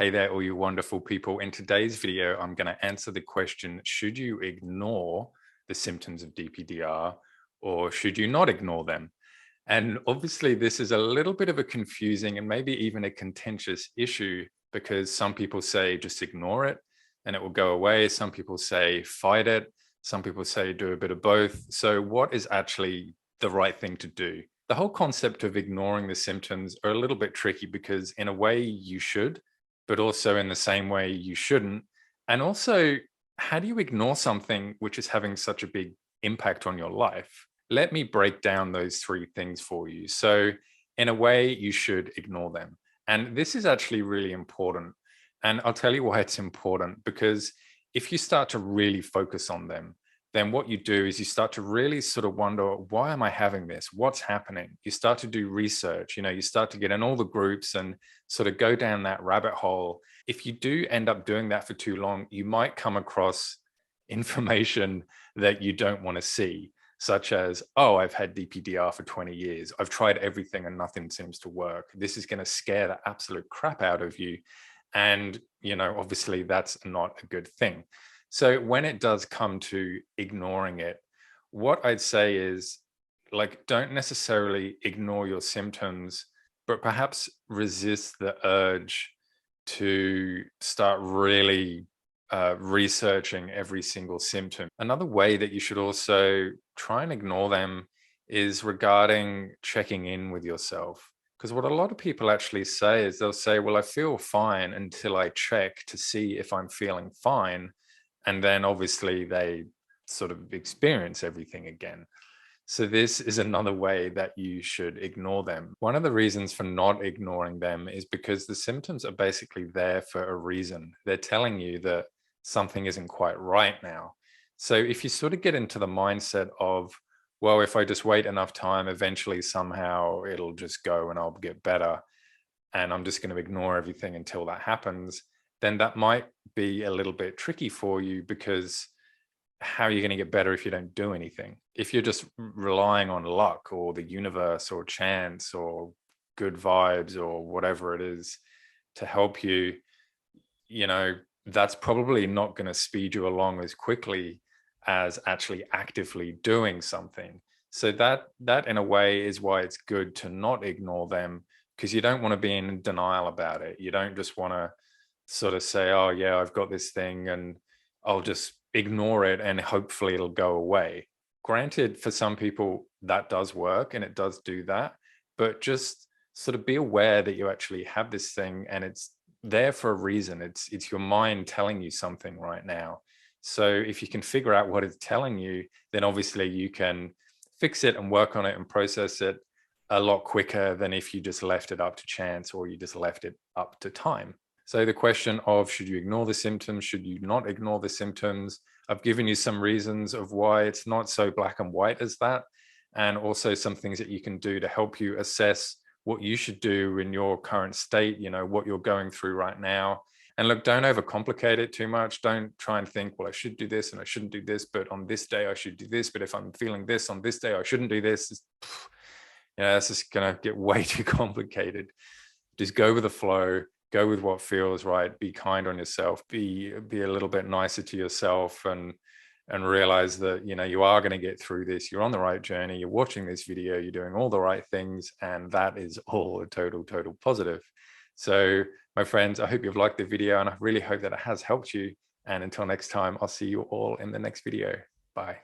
Hey there, all you wonderful people. In today's video, I'm going to answer the question, should you ignore the symptoms of DPDR or should you not ignore them? And obviously, this is a little bit of a confusing and maybe even a contentious issue because some people say just ignore it and it will go away. Some people say fight it. Some people say do a bit of both. So what is actually the right thing to do? The whole concept of ignoring the symptoms are a little bit tricky because in a way you should, but also in the same way you shouldn't. And also, how do you ignore something which is having such a big impact on your life? Let me break down those three things for you. So in a way, you should ignore them. And this is actually really important. And I'll tell you why it's important, because if you start to really focus on them, then what you do is you start to really sort of wonder, why am I having this? What's happening? You start to do research, you start to get in all the groups and sort of go down that rabbit hole. If you do end up doing that for too long, you might come across information that you don't want to see, such as, oh, I've had DPDR for 20 years. I've tried everything and nothing seems to work. This is going to scare the absolute crap out of you. And, obviously that's not a good thing. So when it does come to ignoring it, what I'd say is, don't necessarily ignore your symptoms, but perhaps resist the urge to start really researching every single symptom. Another way that you should also try and ignore them is regarding checking in with yourself. Because what a lot of people actually say is they'll say, well, I feel fine until I check to see if I'm feeling fine. And then obviously they sort of experience everything again. So this is another way that you should ignore them. One of the reasons for not ignoring them is because the symptoms are basically there for a reason. They're telling you that something isn't quite right now. So if you sort of get into the mindset of, well, if I just wait enough time, eventually somehow it'll just go and I'll get better, and I'm just going to ignore everything until that happens, then that might be a little bit tricky for you, because how are you going to get better if you don't do anything? If you're just relying on luck or the universe or chance or good vibes or whatever it is to help you, that's probably not going to speed you along as quickly as actually actively doing something. So that in a way is why it's good to not ignore them, because you don't want to be in denial about it. You don't just want to sort of say, oh yeah, I've got this thing and I'll just ignore it and hopefully it'll go away. Granted, for some people that does work and it does do that, but just sort of be aware that you actually have this thing and it's there for a reason. It's your mind telling you something right now. So if you can figure out what it's telling you, then obviously you can fix it and work on it and process it a lot quicker than if you just left it up to chance or you just left it up to time. So the question of, should you ignore the symptoms? Should you not ignore the symptoms? I've given you some reasons of why it's not so black and white as that, and also some things that you can do to help you assess what you should do in your current state, what you're going through right now. And look, don't overcomplicate it too much. Don't try and think, well, I should do this and I shouldn't do this, but on this day I should do this. But if I'm feeling this on this day, I shouldn't do this. It's just going to get way too complicated. Just go with the flow. Go with what feels right. Be kind on yourself. Be a little bit nicer to yourself, and realize that you are going to get through this. You're on the right journey. You're watching this video. You're doing all the right things, and that is all a total positive. So, my friends, I hope you've liked the video, and I really hope that it has helped you. And until next time, I'll see you all in the next video. Bye.